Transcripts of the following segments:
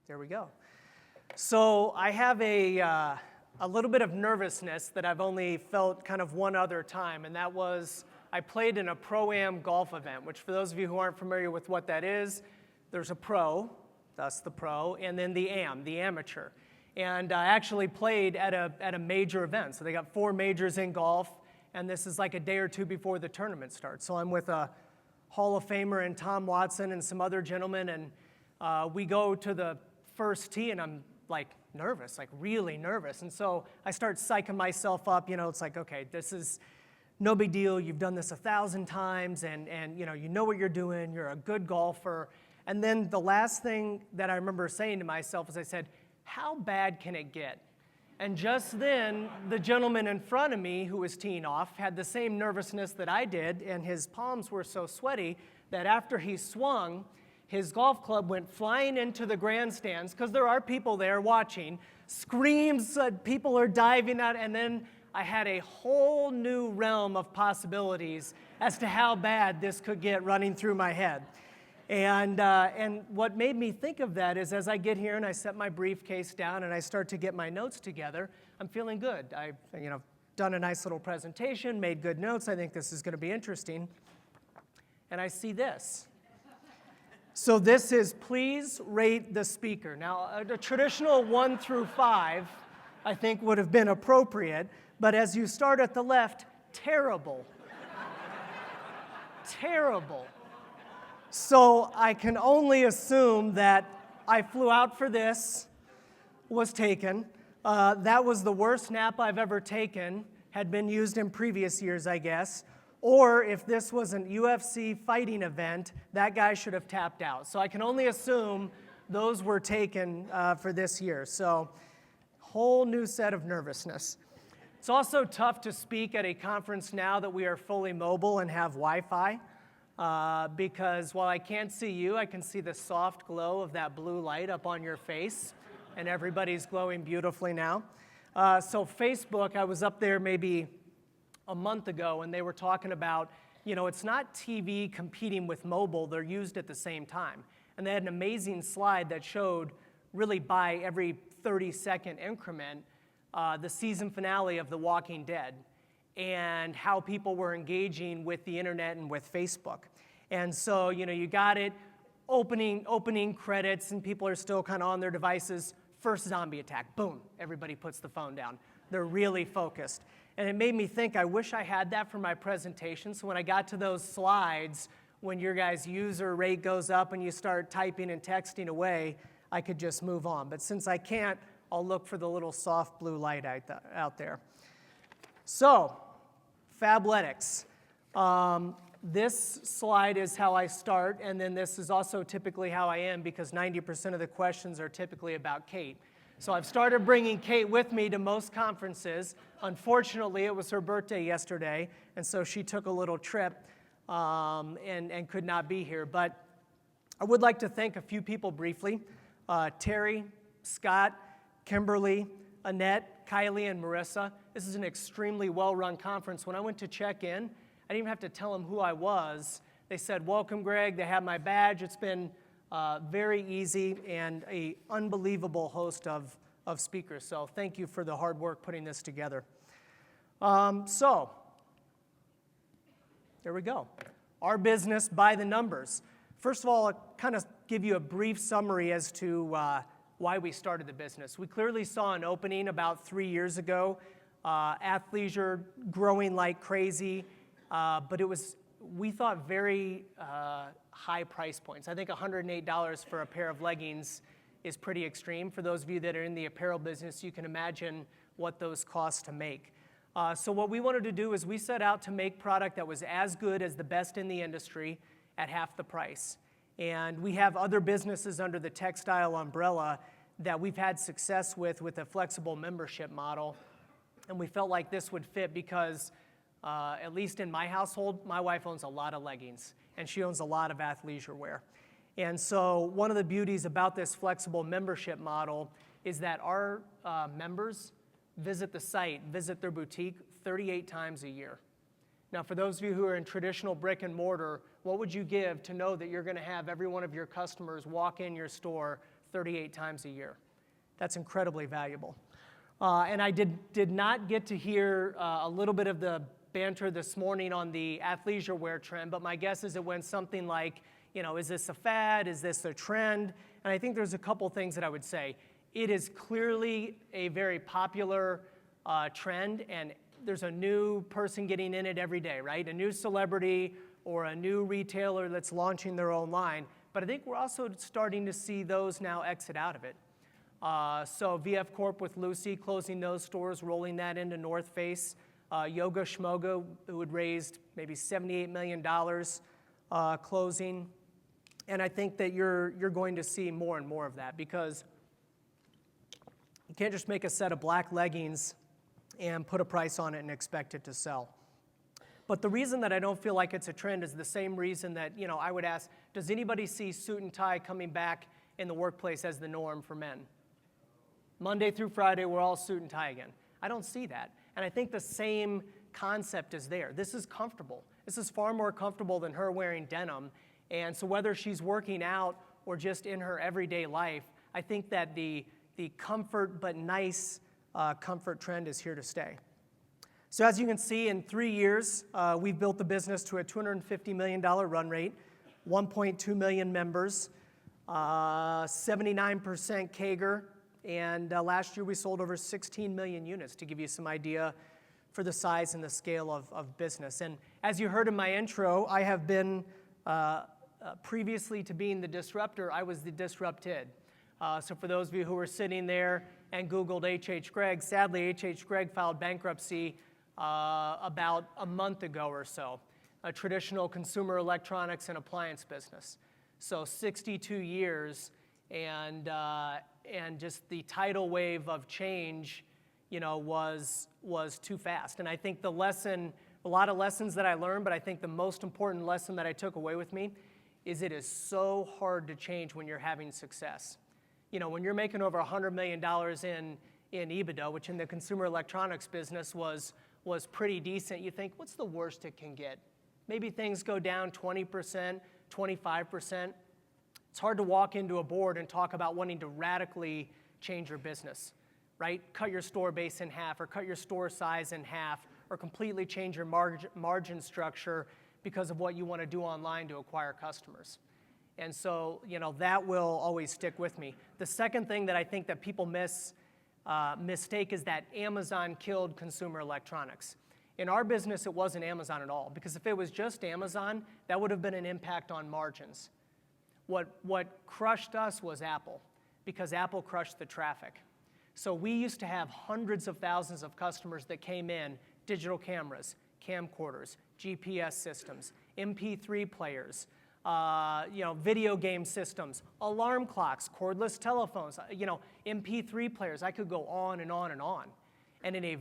There we go. So I have a little bit of nervousness that I've only felt kind of one other time, and that was I played in a Pro-Am golf event, which for those of you who aren't familiar with what that is, there's a pro, thus the pro, and then the am, the amateur. And I actually played at a major event. So they got 4 majors in golf, and this is like a day or two before the tournament starts. So I'm with a Hall of Famer and Tom Watson and some other gentlemen, and we go to the first tee, and I'm like nervous, like really nervous. And so I start psyching myself up. It's like, okay, this is no big deal. You've done this 1,000 times, and you know what you're doing. You're a good golfer. And then the last thing that I remember saying to myself is I said, how bad can it get? And just then, the gentleman in front of me who was teeing off had the same nervousness that I did, and his palms were so sweaty that after he swung, his golf club went flying into the grandstands, because there are people there watching, screams, people are diving out, and then I had a whole new realm of possibilities as to how bad this could get running through my head. And what made me think of that is as I get here and I set my briefcase down and I start to get my notes together, I'm feeling good. I've done a nice little presentation, made good notes. I think this is going to be interesting. And I see this. So this is please rate the speaker. Now, a traditional 1 through 5, I think would have been appropriate. But as you start at the left, terrible. Terrible. So I can only assume that I flew out for this, was taken. That was the worst nap I've ever taken, had been used in previous years, I guess. Or if this was an UFC fighting event, that guy should have tapped out. So I can only assume those were taken for this year. So whole new set of nervousness. It's also tough to speak at a conference now that we are fully mobile and have Wi-Fi. Because while I can't see you, I can see the soft glow of that blue light up on your face, and everybody's glowing beautifully now. So Facebook, I was up there maybe a month ago, and they were talking about, it's not TV competing with mobile, they're used at the same time. And they had an amazing slide that showed really by every 30-second increment the season finale of The Walking Dead, and how people were engaging with the internet and with Facebook. And so, you got it, opening credits, and people are still kind of on their devices. First zombie attack, boom, everybody puts the phone down. They're really focused. And it made me think, I wish I had that for my presentation, so when I got to those slides, when your guys' user rate goes up and you start typing and texting away, I could just move on. But since I can't, I'll look for the little soft blue light out there. So, Fabletics. This slide is how I start, and then this is also typically how I end because 90% of the questions are typically about Kate. So I've started bringing Kate with me to most conferences. Unfortunately, it was her birthday yesterday, and so she took a little trip and could not be here. But I would like to thank a few people briefly. Terry, Scott, Kimberly, Annette, Kylie, and Marissa. This is an extremely well-run conference. When I went to check in, I didn't even have to tell them who I was. They said, welcome, Greg. They had my badge. It's been very easy and an unbelievable host of speakers. So thank you for the hard work putting this together. So there we go. Our business by the numbers. First of all, I'll kind of give you a brief summary as to why we started the business. We clearly saw an opening about 3 years ago, athleisure growing like crazy, but it was, we thought, very high price points. I think $108 for a pair of leggings is pretty extreme. For those of you that are in the apparel business, you can imagine what those cost to make. So what we wanted to do is we set out to make product that was as good as the best in the industry at half the price. And we have other businesses under the textile umbrella that we've had success with a flexible membership model. And we felt like this would fit because, at least in my household, my wife owns a lot of leggings, and she owns a lot of athleisure wear. And so one of the beauties about this flexible membership model is that our members visit the site, visit their boutique 38 times a year. Now, for those of you who are in traditional brick and mortar, what would you give to know that you're going to have every one of your customers walk in your store 38 times a year. That's incredibly valuable. And I did not get to hear a little bit of the banter this morning on the athleisure wear trend, but my guess is it went something like, is this a fad? Is this a trend? And I think there's a couple things that I would say. It is clearly a very popular trend, and there's a new person getting in it every day, right? A new celebrity or a new retailer that's launching their own line. But I think we're also starting to see those now exit out of it. So VF Corp with Lucy closing those stores, rolling that into North Face. Yoga Schmoga, who had raised maybe $78 million, closing. And I think that you're going to see more and more of that, because you can't just make a set of black leggings and put a price on it and expect it to sell. But the reason that I don't feel like it's a trend is the same reason that, I would ask, does anybody see suit and tie coming back in the workplace as the norm for men? Monday through Friday, we're all suit and tie again. I don't see that. And I think the same concept is there. This is comfortable. This is far more comfortable than her wearing denim. And so whether she's working out or just in her everyday life, I think that the comfort but nice comfort trend is here to stay. So as you can see, in 3 years, we've built the business to a $250 million run rate, 1.2 million members, 79% CAGR, and last year we sold over 16 million units, to give you some idea for the size and the scale of business. And as you heard in my intro, I have been, previously to being the disruptor, I was the disrupted. So for those of you who were sitting there and Googled H.H. Gregg, sadly H.H. Gregg filed bankruptcy about a month ago or so, a traditional consumer electronics and appliance business. So 62 years, and just the tidal wave of change, was too fast. And I think a lot of lessons that I learned, but I think the most important lesson that I took away with me is it is so hard to change when you're having success. When you're making over $100 million in EBITDA, which in the consumer electronics business was pretty decent, you think, what's the worst it can get? Maybe things go down 20%, 25%. It's hard to walk into a board and talk about wanting to radically change your business, right? Cut your store base in half, or cut your store size in half, or completely change your margin structure because of what you want to do online to acquire customers. And so, that will always stick with me. The second thing that I think that people mistake is that Amazon killed consumer electronics. In our business, it wasn't Amazon at all, because if it was just Amazon, that would have been an impact on margins. What crushed us was Apple, because Apple crushed the traffic. So we used to have hundreds of thousands of customers that came in, digital cameras, camcorders, GPS systems, MP3 players, video game systems, alarm clocks, cordless telephones, MP3 players. I could go on and on and on. And in a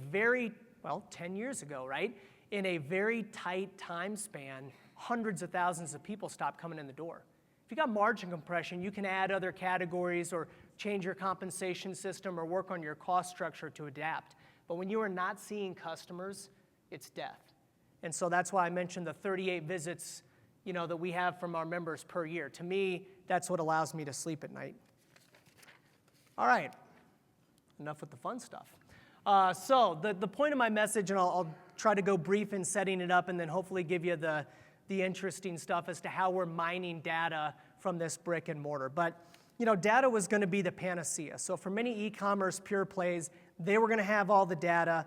10 years ago, right? In a very tight time span, hundreds of thousands of people stopped coming in the door. If you got margin compression, you can add other categories or change your compensation system or work on your cost structure to adapt. But when you are not seeing customers, it's death. And so that's why I mentioned the 38 visits that we have from our members per year. To me, that's what allows me to sleep at night. All right, enough with the fun stuff. So the point of my message, and I'll try to go brief in setting it up and then hopefully give you the interesting stuff as to how we're mining data from this brick and mortar. But data was going to be the panacea. So for many e-commerce pure plays, they were going to have all the data.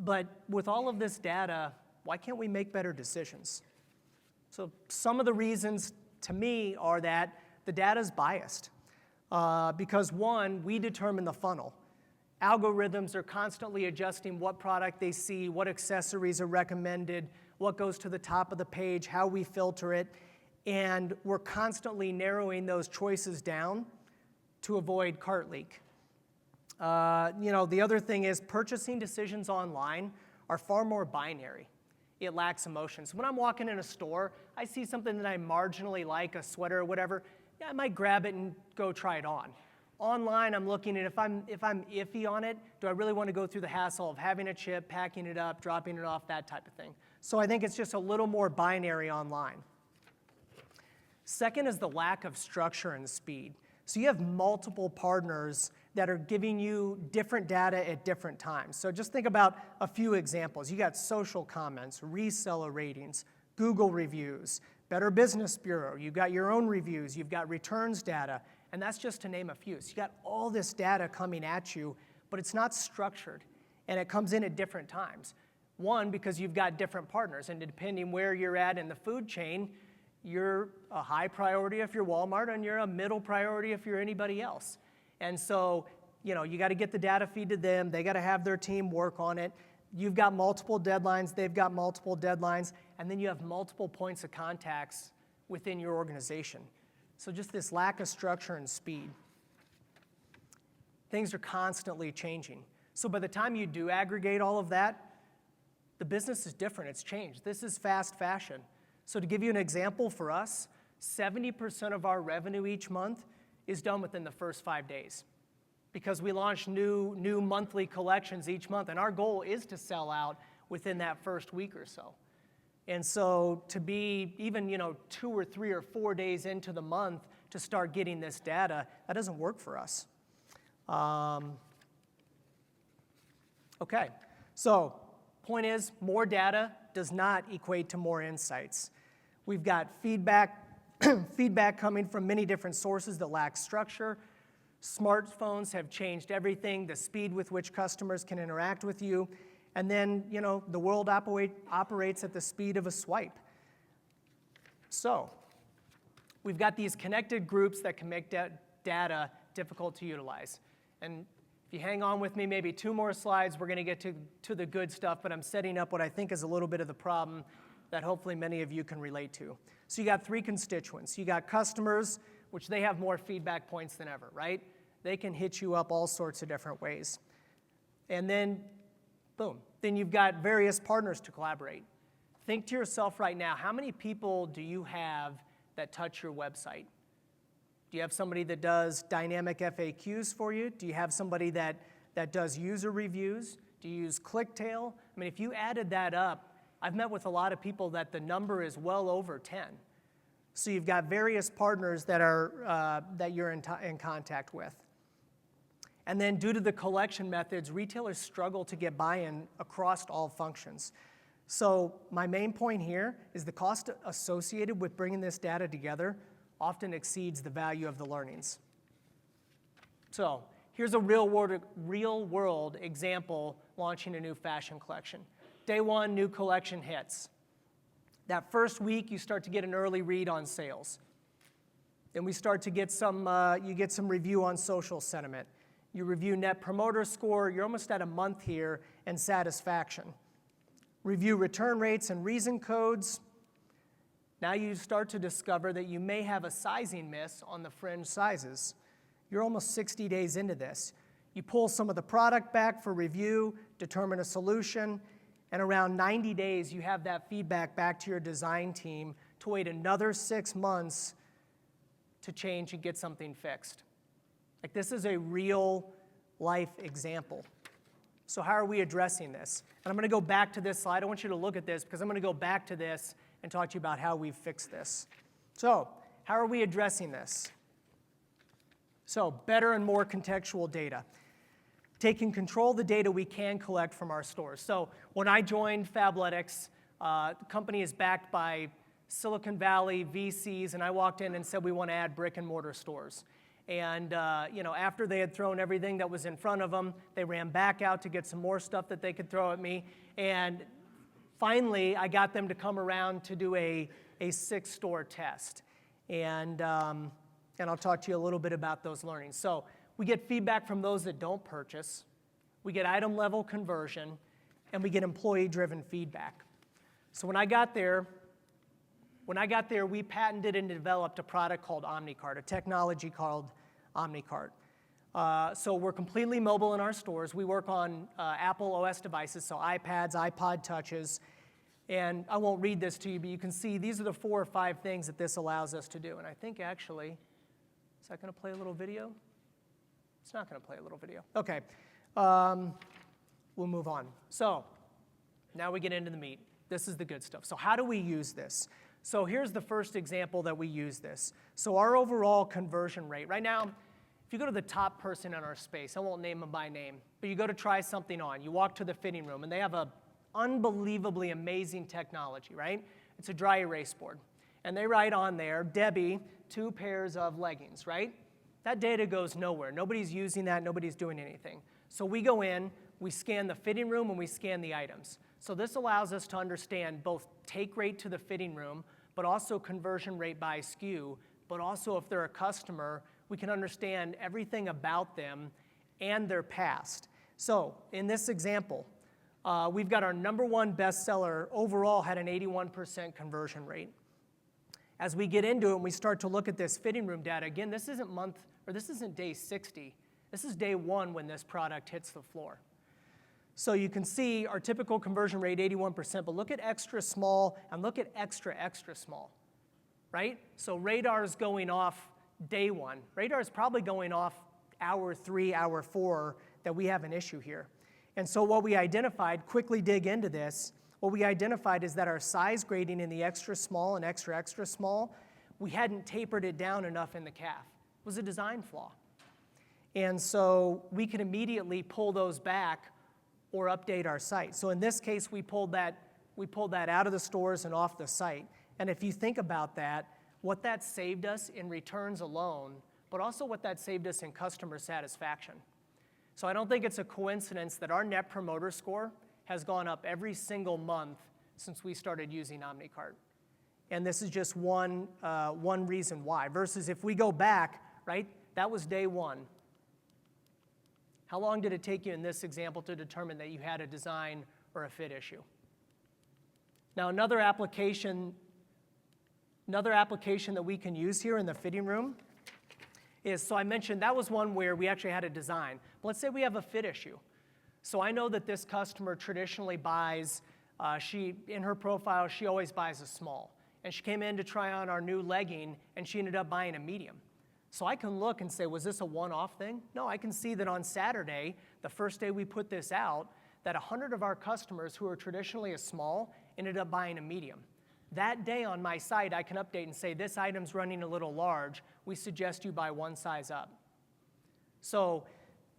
But with all of this data, why can't we make better decisions? So some of the reasons to me are that the data is biased. Because one, we determine the funnel. Algorithms are constantly adjusting what product they see, what accessories are recommended, what goes to the top of the page, how we filter it, and we're constantly narrowing those choices down to avoid cart leak. The other thing is purchasing decisions online are far more binary. It lacks emotion. So when I'm walking in a store, I see something that I marginally like, a sweater or whatever, I might grab it and go try it on. Online, I'm looking at if I'm iffy on it, do I really want to go through the hassle of having a chip, packing it up, dropping it off, that type of thing. So I think it's just a little more binary online. Second is the lack of structure and speed. So you have multiple partners that are giving you different data at different times. So just think about a few examples. You got social comments, reseller ratings, Google reviews, Better Business Bureau. You've got your own reviews. You've got returns data. And that's just to name a few. So you got all this data coming at you, but it's not structured. And it comes in at different times. One, because you've got different partners. And depending where you're at in the food chain, you're a high priority if you're Walmart, and you're a middle priority if you're anybody else. And so, you got to get the data feed to them. They got to have their team work on it. You've got multiple deadlines. They've got multiple deadlines. And then you have multiple points of contacts within your organization. So just this lack of structure and speed. Things are constantly changing. So by the time you do aggregate all of that, the business is different. It's changed. This is fast fashion. So to give you an example for us, 70% of our revenue each month is done within the first 5 days because we launch new monthly collections each month, and our goal is to sell out within that first week or so. And so to be even 2 or 3 or 4 days into the month to start getting this data, that doesn't work for us. Okay, so point is, more data does not equate to more insights. We've got feedback coming from many different sources that lack structure. Smartphones have changed everything, the speed with which customers can interact with you. And then, the world operates at the speed of a swipe. So we've got these connected groups that can make data difficult to utilize. And if you hang on with me, maybe 2 more slides, we're going to get to the good stuff, but I'm setting up what I think is a little bit of the problem that hopefully many of you can relate to. So you got 3 constituents. You got customers, which they have more feedback points than ever, right? They can hit you up all sorts of different ways. And then, boom, then you've got various partners to collaborate. Think to yourself right now, how many people do you have that touch your website? Do you have somebody that does dynamic FAQs for you? Do you have somebody that does user reviews? Do you use ClickTail? I mean, if you added that up, I've met with a lot of people that the number is well over 10. So you've got various partners that you're in contact with. And then due to the collection methods, retailers struggle to get buy-in across all functions. So my main point here is the cost associated with bringing this data together often exceeds the value of the learnings. So here's a real-world example launching a new fashion collection. Day 1, new collection hits. That first week, you start to get an early read on sales. Then we start to get you get some review on social sentiment. You review Net Promoter Score. You're almost at a month here, and satisfaction. Review return rates and reason codes. Now you start to discover that you may have a sizing miss on the fringe sizes. You're almost 60 days into this. You pull some of the product back for review, determine a solution, and around 90 days, you have that feedback back to your design team to wait another 6 months to change and get something fixed. Like, this is a real-life example. So how are we addressing this? And I'm going to go back to this slide. I want you to look at this because I'm going to go back to this and talk to you about how we've fixed this. So how are we addressing this? So better and more contextual data. Taking control of the data we can collect from our stores. So when I joined Fabletics, the company is backed by Silicon Valley VCs, and I walked in and said we want to add brick and mortar stores. And after they had thrown everything that was in front of them, they ran back out to get some more stuff that they could throw at me. And finally, I got them to come around to do a 6-store test. And I'll talk to you a little bit about those learnings. So we get feedback from those that don't purchase. We get item-level conversion. And we get employee-driven feedback. So when I got there, we patented and developed a product called OmniCart, a technology called OmniCart. So we're completely mobile in our stores. We work on Apple OS devices, so iPads, iPod Touches. And I won't read this to you, but you can see these are the 4 or 5 things that this allows us to do. And I think actually, is that going to play a little video? It's not going to play a little video. Okay. We'll move on. So now we get into the meat. This is the good stuff. So how do we use this? So here's the first example that we use this. So our overall conversion rate, right now, if you go to the top person in our space, I won't name them by name, but you go to try something on, you walk to the fitting room, and they have a unbelievably amazing technology, right? It's a dry erase board. And they write on there, Debbie, 2 pairs of leggings, right? That data goes nowhere. Nobody's using that, nobody's doing anything. So we go in, we scan the fitting room, and we scan the items. So this allows us to understand both take rate to the fitting room, but also conversion rate by SKU, but also if they're a customer, we can understand everything about them and their past. So in this example, we've got our #1 bestseller overall had an 81% conversion rate. As we get into it and we start to look at this fitting room data, again, this isn't day 60. This is day 1 when this product hits the floor. So you can see our typical conversion rate, 81%, but look at extra small and look at extra, extra small, right? So radar's going off day 1. Radar's probably going off hour 3, hour 4 that we have an issue here. And so what we identified, quickly dig into this, what we identified is that our size grading in the extra small and extra, extra small, we hadn't tapered it down enough in the calf. It was a design flaw. And so we could immediately pull those back or update our site. So in this case, we pulled that out of the stores and off the site. And if you think about that, what that saved us in returns alone, but also what that saved us in customer satisfaction. So I don't think it's a coincidence that our Net Promoter Score has gone up every single month since we started using OmniCart. And this is just one reason why. Versus if we go back, right, that was day 1. How long did it take you in this example to determine that you had a design or a fit issue? Now another application that we can use here in the fitting room is, so I mentioned that was one where we actually had a design. But let's say we have a fit issue. So I know that this customer traditionally buys, in her profile, she always buys a small. And she came in to try on our new legging, and she ended up buying a medium. So I can look and say, was this a one-off thing? No, I can see that on Saturday, the first day we put this out, that 100 of our customers who are traditionally a small ended up buying a medium. That day on my site, I can update and say, this item's running a little large. We suggest you buy 1 size up. So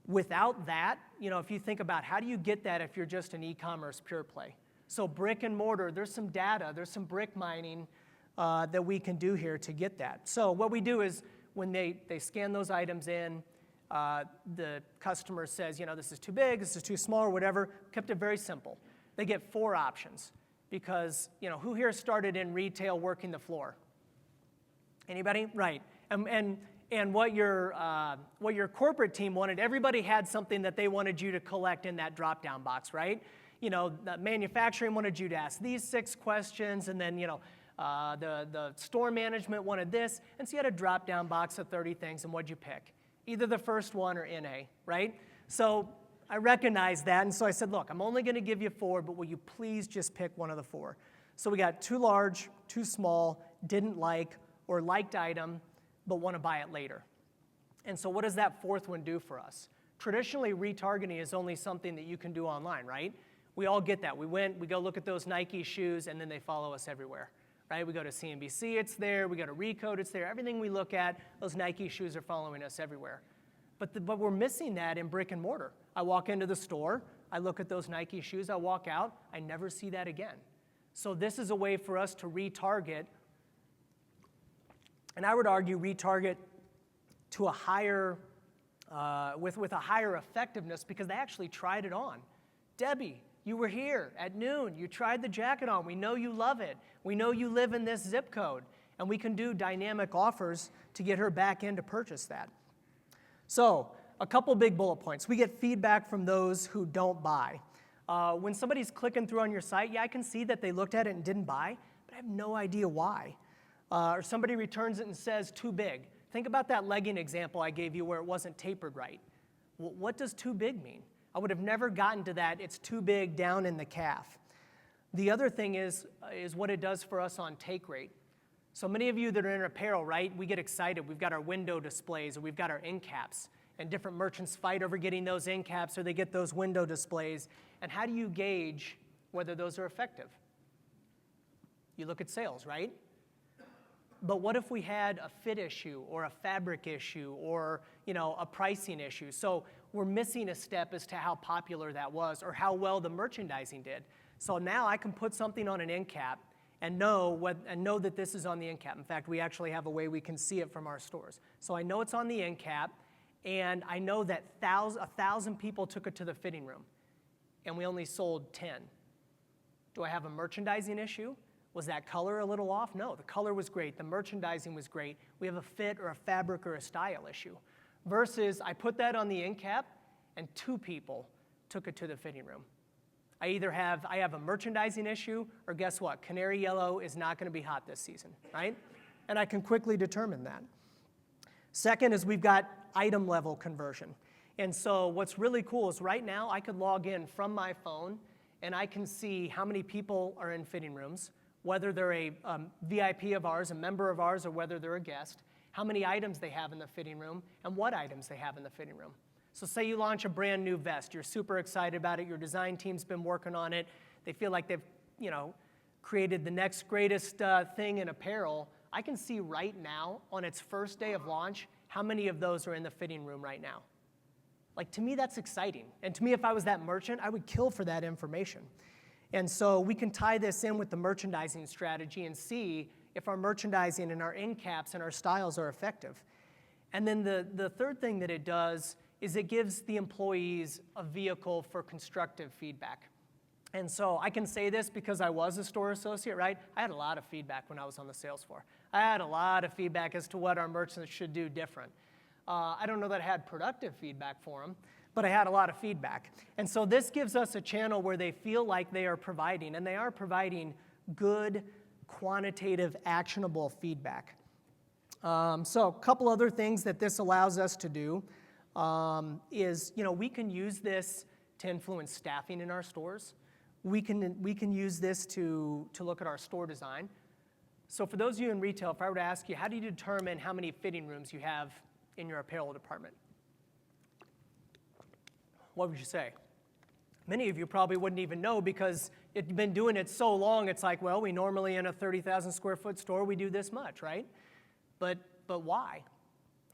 without that, if you think about how do you get that if you're just an e-commerce pure play? So brick and mortar, there's some data, there's some brick mining that we can do here to get that. So what we do is when they scan those items in, the customer says, this is too big, this is too small, or whatever. Kept it very simple. They get 4 options because, who here started in retail working the floor? Anybody? Right. And what your corporate team wanted, everybody had something that they wanted you to collect in that drop-down box, right? The manufacturing wanted you to ask these 6 questions, and then, the store management wanted this, and so you had a drop-down box of 30 things, and what'd you pick? Either the first one or NA, right? So I recognized that, and so I said, look, I'm only going to give you 4, but will you please just pick one of the 4? So we got too large, too small, didn't like, or liked item, but want to buy it later. And so what does that 4th one do for us? Traditionally, retargeting is only something that you can do online, right? We all get that. We go look at those Nike shoes, and then they follow us everywhere, right? We go to CNBC, it's there. We go to Recode, it's there. Everything we look at, those Nike shoes are following us everywhere. But we're missing that in brick and mortar. I walk into the store, I look at those Nike shoes, I walk out, I never see that again. So this is a way for us to retarget, and I would argue retarget to a higher, with a higher effectiveness because they actually tried it on. Debbie, you were here at noon. You tried the jacket on. We know you love it. We know you live in this zip code. And we can do dynamic offers to get her back in to purchase that. So a couple big bullet points. We get feedback from those who don't buy. When somebody's clicking through on your site, yeah, I can see that they looked at it and didn't buy, but I have no idea why. Or somebody returns it and says, too big. Think about that legging example I gave you where it wasn't tapered right. Well, what does too big mean? I would have never gotten to that, it's too big down in the calf. The other thing is what it does for us on take rate. So many of you that are in apparel, right, we get excited. We've got our window displays or we've got our end caps. And different merchants fight over getting those end caps or they get those window displays. And how do you gauge whether those are effective? You look at sales, right? But what if we had a fit issue or a fabric issue or a pricing issue? So we're missing a step as to how popular that was or how well the merchandising did. So now I can put something on an end cap and know that this is on the end cap. In fact, we actually have a way we can see it from our stores. So I know it's on the end cap, and I know that 1,000 people took it to the fitting room, and we only sold 10. Do I have a merchandising issue? Was that color a little off? No, the color was great. The merchandising was great. We have a fit or a fabric or a style issue. Versus I put that on the end cap and 2 people took it to the fitting room. I have a merchandising issue, or guess what? Canary yellow is not going to be hot this season, right? And I can quickly determine that. Second is we've got item level conversion. And so what's really cool is right now I could log in from my phone and I can see how many people are in fitting rooms, whether they're a VIP of ours, a member of ours, or whether they're a guest, how many items they have in the fitting room, and what items they have in the fitting room. So say you launch a brand new vest, you're super excited about it, your design team's been working on it, they feel like they've created the next greatest thing in apparel. I can see right now on its first day of launch how many of those are in the fitting room right now. Like, to me, that's exciting. And to me, if I was that merchant, I would kill for that information. And so we can tie this in with the merchandising strategy and see if our merchandising and our end caps and our styles are effective. And then the third thing that it does is it gives the employees a vehicle for constructive feedback. And so I can say this because I was a store associate, right? I had a lot of feedback when I was on the sales floor. I had a lot of feedback as to what our merchants should do different. I don't know that I had productive feedback for them, but I had a lot of feedback. And so this gives us a channel where they feel like they are providing, and they are providing good, quantitative, actionable feedback. So a couple other things that this allows us to do is, we can use this to influence staffing in our stores. We can use this to look at our store design. So for those of you in retail, if I were to ask you, how do you determine how many fitting rooms you have in your apparel department? What would you say? Many of you probably wouldn't even know because you've been doing it so long, it's like, well, we normally in a 30,000 square foot store, we do this much, right? But why?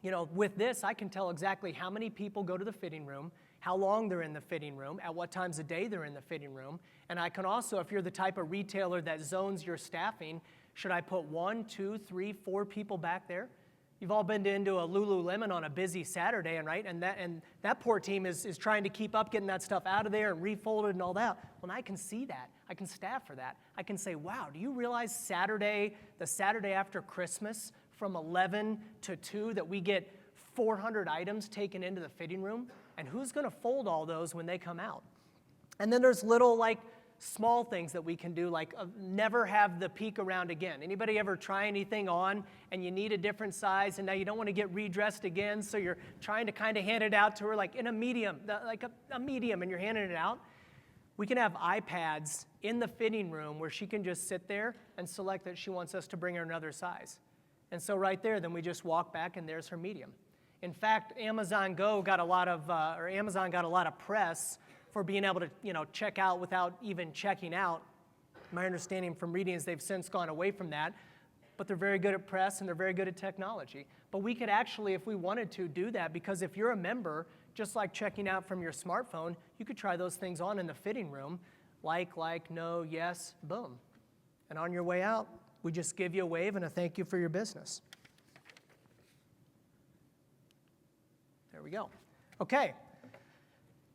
With this, I can tell exactly how many people go to the fitting room, how long they're in the fitting room, at what times of day they're in the fitting room. And I can also, if you're the type of retailer that zones your staffing, should I put 1, 2, 3, 4 people back there? You've all been into a Lululemon on a busy Saturday, and that poor team is trying to keep up getting that stuff out of there and refolded and all that. Well, I can see that. I can staff for that. I can say, wow, do you realize the Saturday after Christmas from 11 to 2 that we get 400 items taken into the fitting room? And who's going to fold all those when they come out? And then there's little small things that we can do, like never have the peak around again. Anybody ever try anything on and you need a different size and now you don't want to get redressed again, so you're trying to kind of hand it out to her like in a medium, a medium, and you're handing it out? We can have iPads in the fitting room where she can just sit there and select that she wants us to bring her another size. And so right there, then we just walk back and there's her medium. In fact, Amazon got a lot of press for being able to, check out without even checking out. My understanding from reading is they've since gone away from that, but they're very good at press and they're very good at technology. But we could actually, if we wanted to, do that, because if you're a member, just like checking out from your smartphone, you could try those things on in the fitting room, like, no, yes, boom. And on your way out, we just give you a wave and a thank you for your business. There we go. Okay.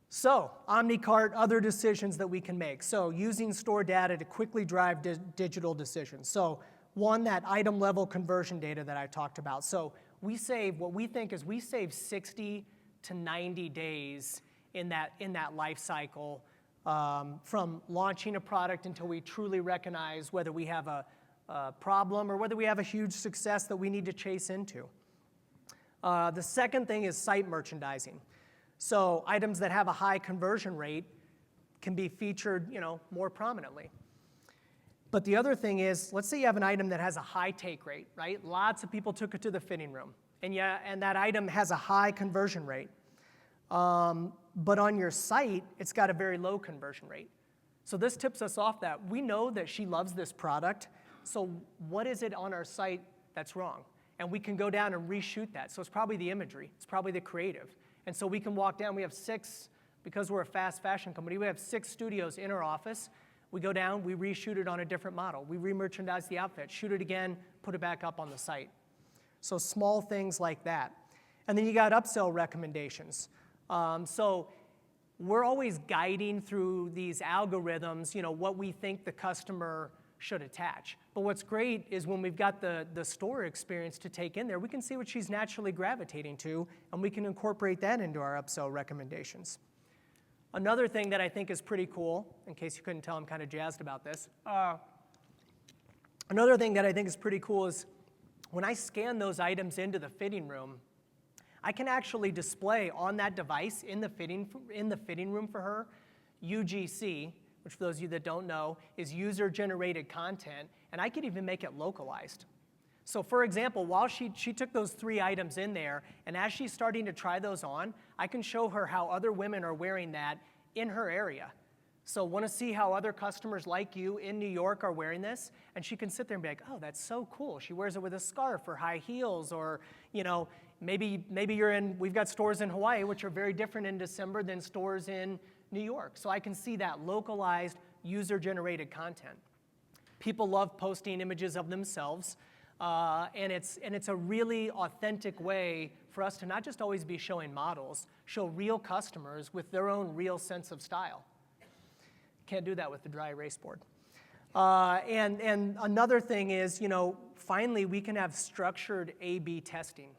So, OmniCart, other decisions that we can make. So, using store data to quickly drive digital decisions. So, one, that item level conversion data that I talked about. So, we save 60 to 90 days in that life cycle from launching a product until we truly recognize whether we have a problem or whether we have a huge success that we need to chase into. The second thing is site merchandising. So items that have a high conversion rate can be featured, more prominently. But the other thing is, let's say you have an item that has a high take rate, right? Lots of people took it to the fitting room, and that item has a high conversion rate. But on your site, it's got a very low conversion rate. So this tips us off that we know that she loves this product. So what is it on our site that's wrong. And we can go down and reshoot that. So it's probably the imagery. It's probably the creative. And so we can walk down. We have 6, because we're a fast fashion company, we have 6 studios in our office. We go down, we reshoot it on a different model. We re-merchandise the outfit, shoot it again, put it back up on the site. So small things like that. And then you got upsell recommendations. So we're always guiding through these algorithms, what we think the customer should attach. But what's great is when we've got the store experience to take in there, we can see what she's naturally gravitating to, and we can incorporate that into our upsell recommendations. Another thing that I think is pretty cool, in case you couldn't tell, I'm kind of jazzed about this. Another thing that I think is pretty cool is when I scan those items into the fitting room, I can actually display on that device in the fitting room for her, UGC, which for those of you that don't know, is user-generated content, and I could even make it localized. So for example, while she took those 3 items in there, and as she's starting to try those on, I can show her how other women are wearing that in her area. So want to see how other customers like you in New York are wearing this? And she can sit there and be like, oh, that's so cool. She wears it with a scarf or high heels, or maybe we've got stores in Hawaii, which are very different in December than stores in New York. So I can see that localized user-generated content. People love posting images of themselves. And it's a really authentic way for us to not just always be showing models, show real customers with their own real sense of style. Can't do that with the dry erase board. And another thing is, finally we can have structured A/B testing.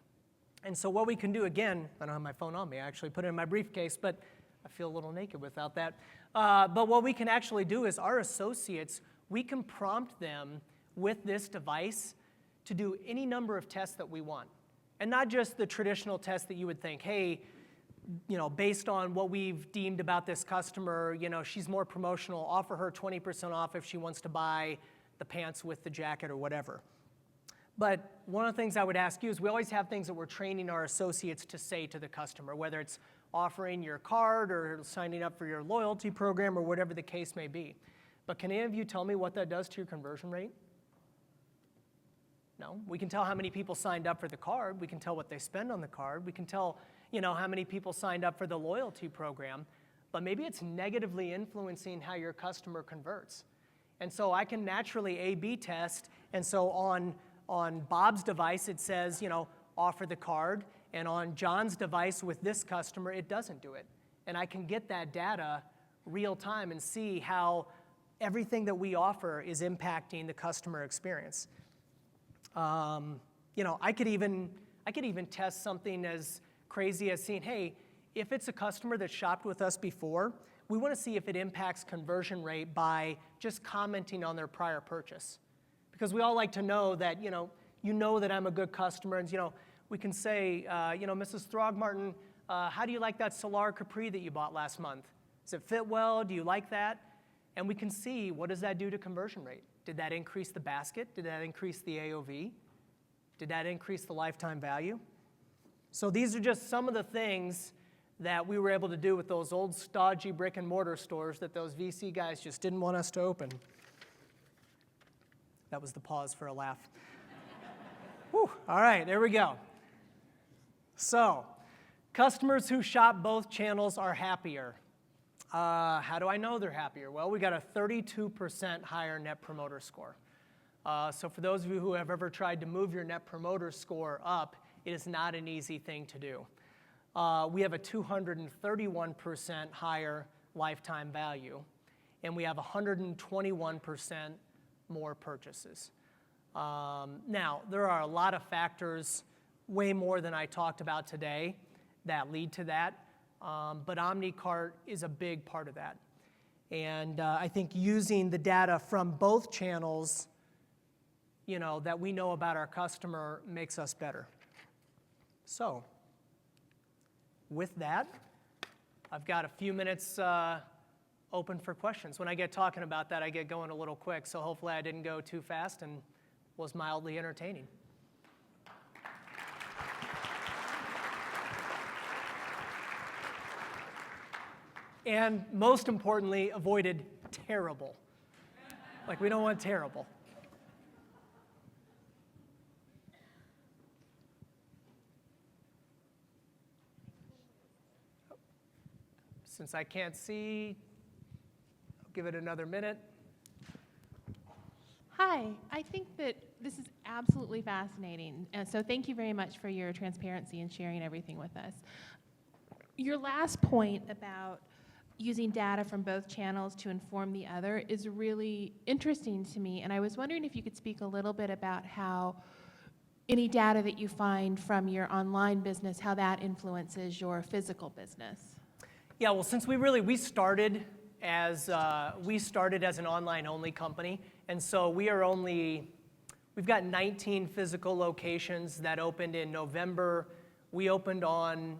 And so what we can do, again, I don't have my phone on me, I actually put it in my briefcase, but I feel a little naked without that. But what we can actually do is our associates, we can prompt them with this device to do any number of tests that we want. And not just the traditional tests that you would think, hey, based on what we've deemed about this customer, she's more promotional, offer her 20% off if she wants to buy the pants with the jacket or whatever. But one of the things I would ask you is we always have things that we're training our associates to say to the customer, whether it's offering your card or signing up for your loyalty program or whatever the case may be. But can any of you tell me what that does to your conversion rate? No. We can tell how many people signed up for the card. We can tell what they spend on the card. We can tell, how many people signed up for the loyalty program. But maybe it's negatively influencing how your customer converts. And so I can naturally A/B test. And so on Bob's device, it says, offer the card. And on John's device with this customer, it doesn't do it. And I can get that data real time and see how everything that we offer is impacting the customer experience. I could even test something as crazy as seeing, hey, if it's a customer that shopped with us before, we want to see if it impacts conversion rate by just commenting on their prior purchase. Because we all like to know that, that I'm a good customer, and, we can say, Mrs. Throgmartin, how do you like that Solar Capri that you bought last month? Does it fit well? Do you like that? And we can see, what does that do to conversion rate? Did that increase the basket? Did that increase the AOV? Did that increase the lifetime value? So these are just some of the things that we were able to do with those old stodgy brick and mortar stores that those VC guys just didn't want us to open. That was the pause for a laugh. Whew, all right, there we go. So, customers who shop both channels are happier. How do I know they're happier? Well, we got a 32% higher Net Promoter Score. So for those of you who have ever tried to move your Net Promoter Score up, it is not an easy thing to do. We have a 231% higher lifetime value, and we have 121% more purchases. Now, there are a lot of factors, way more than I talked about today, that lead to that. But OmniCart is a big part of that. And I think using the data from both channels, that we know about our customer makes us better. So, with that, I've got a few minutes open for questions. When I get talking about that, I get going a little quick, so hopefully I didn't go too fast and was mildly entertaining. And most importantly, avoided terrible. Like, we don't want terrible. Since I can't see, I'll give it another minute. Hi, I think that this is absolutely fascinating. So thank you very much for your transparency and sharing everything with us. Your last point about using data from both channels to inform the other is really interesting to me. And I was wondering if you could speak a little bit about how any data that you find from your online business, how that influences your physical business. Yeah, well, since we started as an online-only company, and so we've got 19 physical locations that opened in November. We opened on,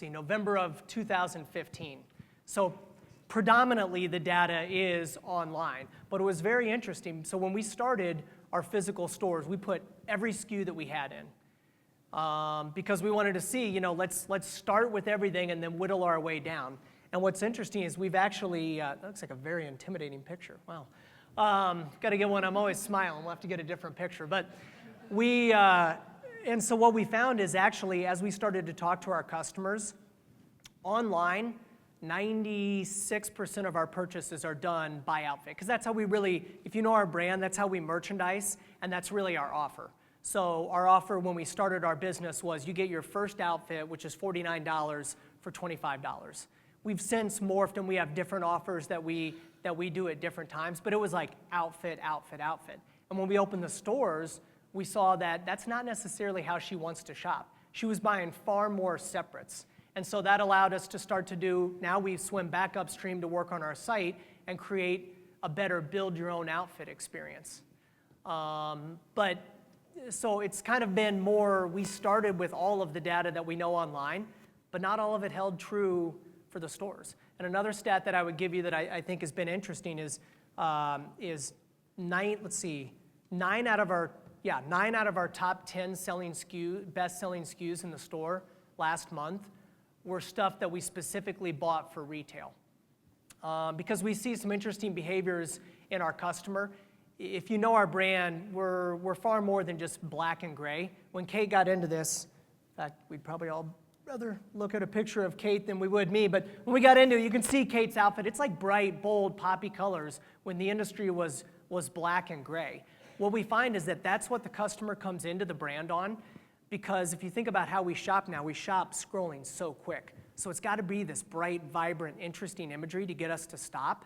November of 2015. So predominantly the data is online, but it was very interesting. So when we started our physical stores, we put every SKU that we had in. Because we wanted to see, let's start with everything and then whittle our way down. And what's interesting is we've actually, that looks like a very intimidating picture. Wow. Got to get one. I'm always smiling. We'll have to get a different picture. But and so what we found is actually, as we started to talk to our customers, online, 96% of our purchases are done by outfit. Because that's how we really, if you know our brand, that's how we merchandise, and that's really our offer. So our offer when we started our business was you get your first outfit, which is $49 for $25. We've since morphed and we have different offers that we do at different times, but it was like outfit, outfit, outfit. And when we opened the stores, we saw that that's not necessarily how she wants to shop. She was buying far more separates. And so that allowed us to start to do, now we swim back upstream to work on our site and create a better build your own outfit experience. So it's kind of been more, we started with all of the data that we know online, but not all of it held true for the stores. And another stat that I would give you that I think has been interesting is nine out of our top 10 best-selling SKUs in the store last month were stuff that we specifically bought for retail. Because we see some interesting behaviors in our customer. If you know our brand, we're far more than just black and gray. When Kate got into this, in fact, we'd probably all rather look at a picture of Kate than we would me, but when we got into it, you can see Kate's outfit. It's like bright, bold, poppy colors when the industry was black and gray. What we find is that that's what the customer comes into the brand on, because if you think about how we shop now, we shop scrolling so quick. So it's got to be this bright, vibrant, interesting imagery to get us to stop.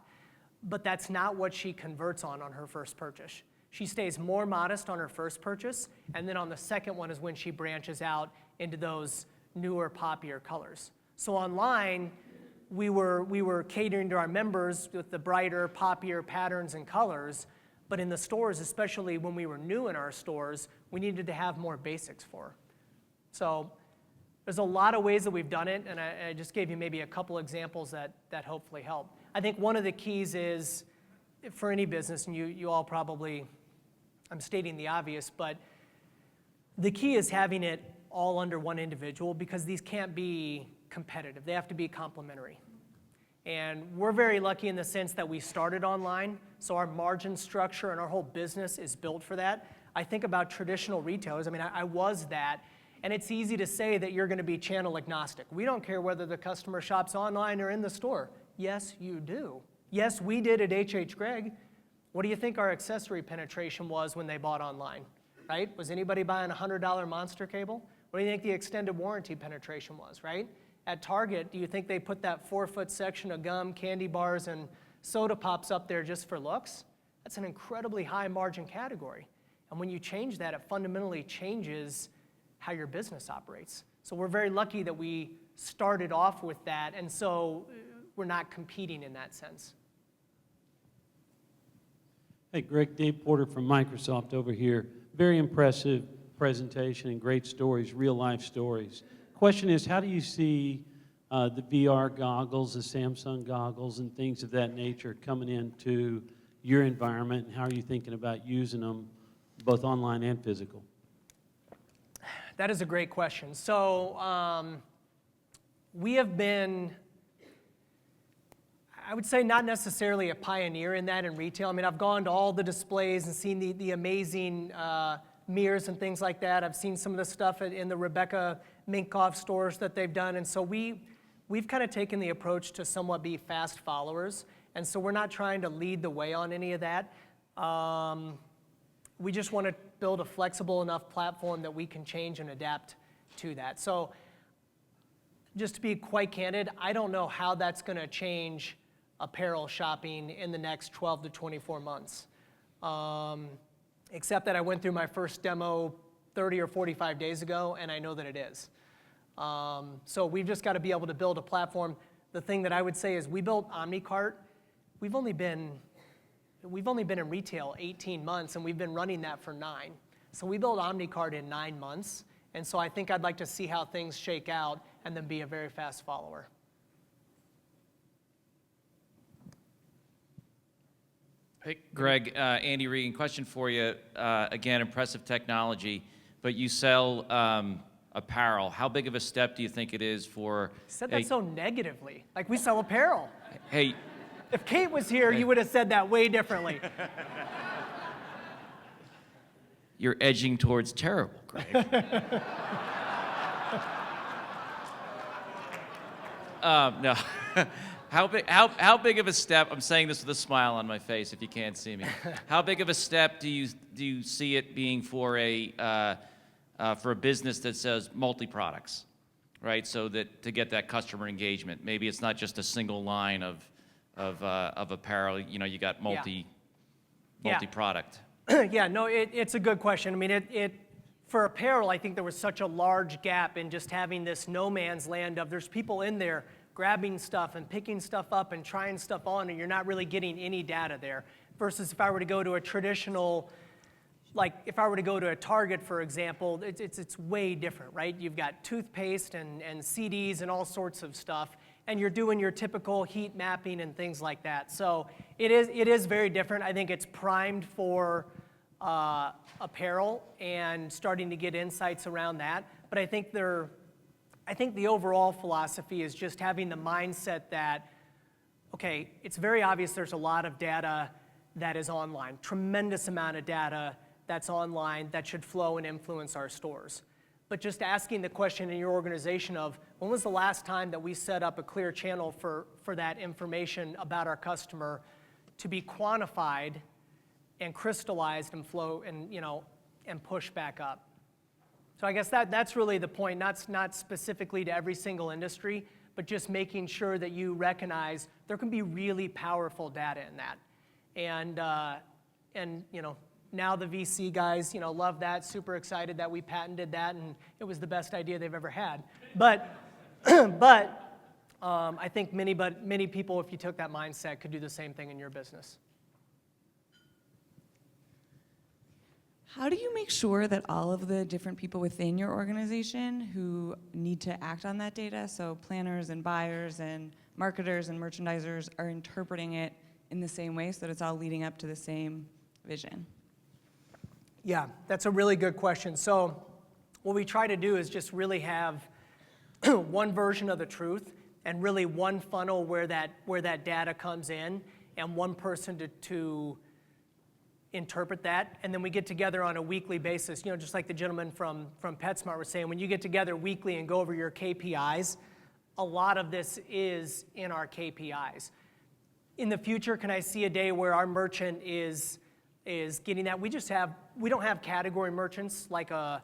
But that's not what she converts on her first purchase. She stays more modest on her first purchase, and then on the second one is when she branches out into those newer, poppier colors. So online, we were catering to our members with the brighter, poppier patterns and colors, but in the stores, especially when we were new in our stores, we needed to have more basics for her. So there's a lot of ways that we've done it, and I just gave you maybe a couple examples that hopefully help. I think one of the keys is, for any business, and you all probably, I'm stating the obvious, but the key is having it all under one individual, because these can't be competitive. They have to be complementary. And we're very lucky in the sense that we started online, so our margin structure and our whole business is built for that. I think about traditional retailers. I mean, I was that, and it's easy to say that you're going to be channel agnostic. We don't care whether the customer shops online or in the store. Yes, you do. Yes, we did at H.H. Gregg. What do you think our accessory penetration was when they bought online, right? Was anybody buying a $100 Monster cable? What do you think the extended warranty penetration was, right? At Target, do you think they put that 4-foot section of gum, candy bars, and soda pops up there just for looks? That's an incredibly high margin category. And when you change that, it fundamentally changes how your business operates. So we're very lucky that we started off with that, and so we're not competing in that sense. Hey, Greg, Dave Porter from Microsoft over here. Very impressive presentation and great stories, real-life stories. Question is, how do you see the VR goggles, the Samsung goggles, and things of that nature coming into your environment, and how are you thinking about using them both online and physical? That is a great question. So we have been, I would say, not necessarily a pioneer in that in retail. I mean, I've gone to all the displays and seen the amazing mirrors and things like that. I've seen some of the stuff in the Rebecca Minkoff stores that they've done. And so we we've kind of taken the approach to somewhat be fast followers, and so we're not trying to lead the way on any of that. We just want to build a flexible enough platform that we can change and adapt to that. So just to be quite candid, I don't know how that's going to change apparel shopping in the next 12 to 24 months. Except that I went through my first demo 30 or 45 days ago, and I know that it is. So we've just got to be able to build a platform. The thing that I would say is we built OmniCart. We've only been in retail 18 months, and we've been running that for 9. So we built OmniCart in 9 months, and so I think I'd like to see how things shake out and then be a very fast follower. Hey, Greg, Andy Regan, question for you. Again, impressive technology, but you sell apparel. How big of a step do you think it is for... You said that so negatively, like we sell apparel. Hey. If Kate was here, you would have said that way differently. You're edging towards terrible, Greg. No. How big of a step, I'm saying this with a smile on my face if you can't see me. How big of a step do you see it being for a business that sells multi-products, right? So that to get that customer engagement. Maybe it's not just a single line of apparel, you know, you got multi-product. Yeah, no, it's a good question. I mean, for apparel, I think there was such a large gap in just having this no man's land of there's people in there grabbing stuff and picking stuff up and trying stuff on, and you're not really getting any data there. Versus if I were to go to a traditional, like if I were to go to a Target, for example, it's way different, right? You've got toothpaste and CDs and all sorts of stuff, and you're doing your typical heat mapping and things like that. So it is very different. I think it's primed for apparel and starting to get insights around that. But I think the overall philosophy is just having the mindset that, okay, it's very obvious there's a lot of data that is online, tremendous amount of data that's online that should flow and influence our stores. But just asking the question in your organization of, when was the last time that we set up a clear channel for that information about our customer to be quantified and crystallized and flow and, you know, and push back up? So I guess that's really the point, not specifically to every single industry, but just making sure that you recognize there can be really powerful data in that. And you know, now the VC guys, you know, love that, super excited that we patented that, and it was the best idea they've ever had. But I think many people, if you took that mindset, could do the same thing in your business. How do you make sure that all of the different people within your organization who need to act on that data, so planners and buyers and marketers and merchandisers, are interpreting it in the same way so that it's all leading up to the same vision? Yeah, that's a really good question. So what we try to do is just really have one version of the truth and really one funnel where that data comes in and one person to interpret that, and then we get together on a weekly basis, you know, just like the gentleman from PetSmart was saying, when you get together weekly and go over your KPIs, a lot of this is in our KPIs. In the future, can I see a day where our merchant is getting that? We don't have category merchants like a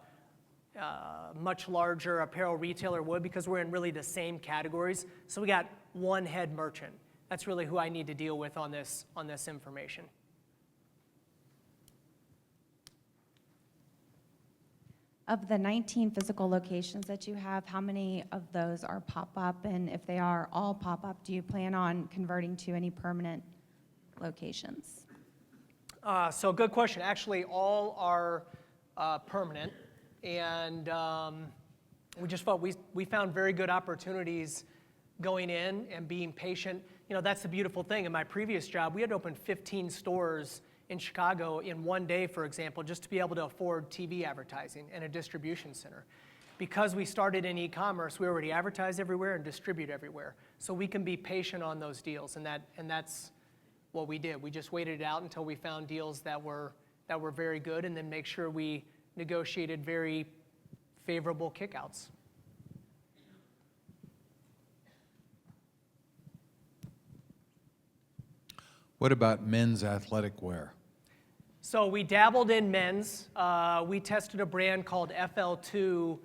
much larger apparel retailer would, because we're in really the same categories. So we got one head merchant. That's really who I need to deal with on this information. Of the 19 physical locations that you have, how many of those are pop-up? And if they are all pop-up, do you plan on converting to any permanent locations? So good question. Actually, all are permanent. And we just felt we found very good opportunities going in and being patient. You know, that's the beautiful thing. In my previous job, we had opened 15 stores in Chicago in one day, for example, just to be able to afford TV advertising and a distribution center. Because we started in e-commerce, we already advertise everywhere and distribute everywhere. So we can be patient on those deals, and that's what we did. We just waited it out until we found deals that were very good, and then make sure we negotiated very favorable kickouts. What about men's athletic wear? So we dabbled in men's. We tested a brand called FL2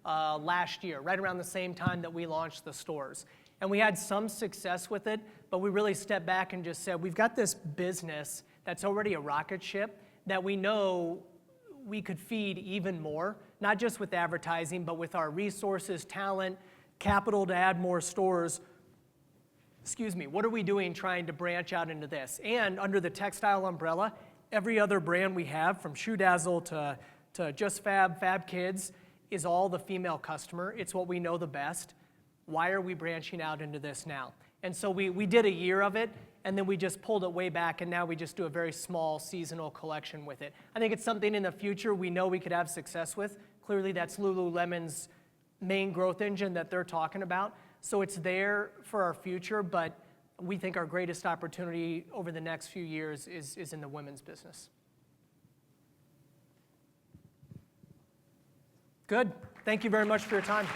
last year, right around the same time that we launched the stores. And we had some success with it, but we really stepped back and just said, we've got this business that's already a rocket ship that we know we could feed even more, not just with advertising, but with our resources, talent, capital to add more stores. Excuse me, what are we doing trying to branch out into this? And under the textile umbrella, every other brand we have, from Shoe Dazzle to Just Fab Kids, is all the female customer. It's what we know the best. Why are we branching out into this now? And so we did a year of it, and then we just pulled it way back, and now we just do a very small seasonal collection with it. I think it's something in the future we know we could have success with. Clearly, that's Lululemon's main growth engine that they're talking about. So it's there for our future, but we think our greatest opportunity over the next few years is in the women's business. Good. Thank you very much for your time.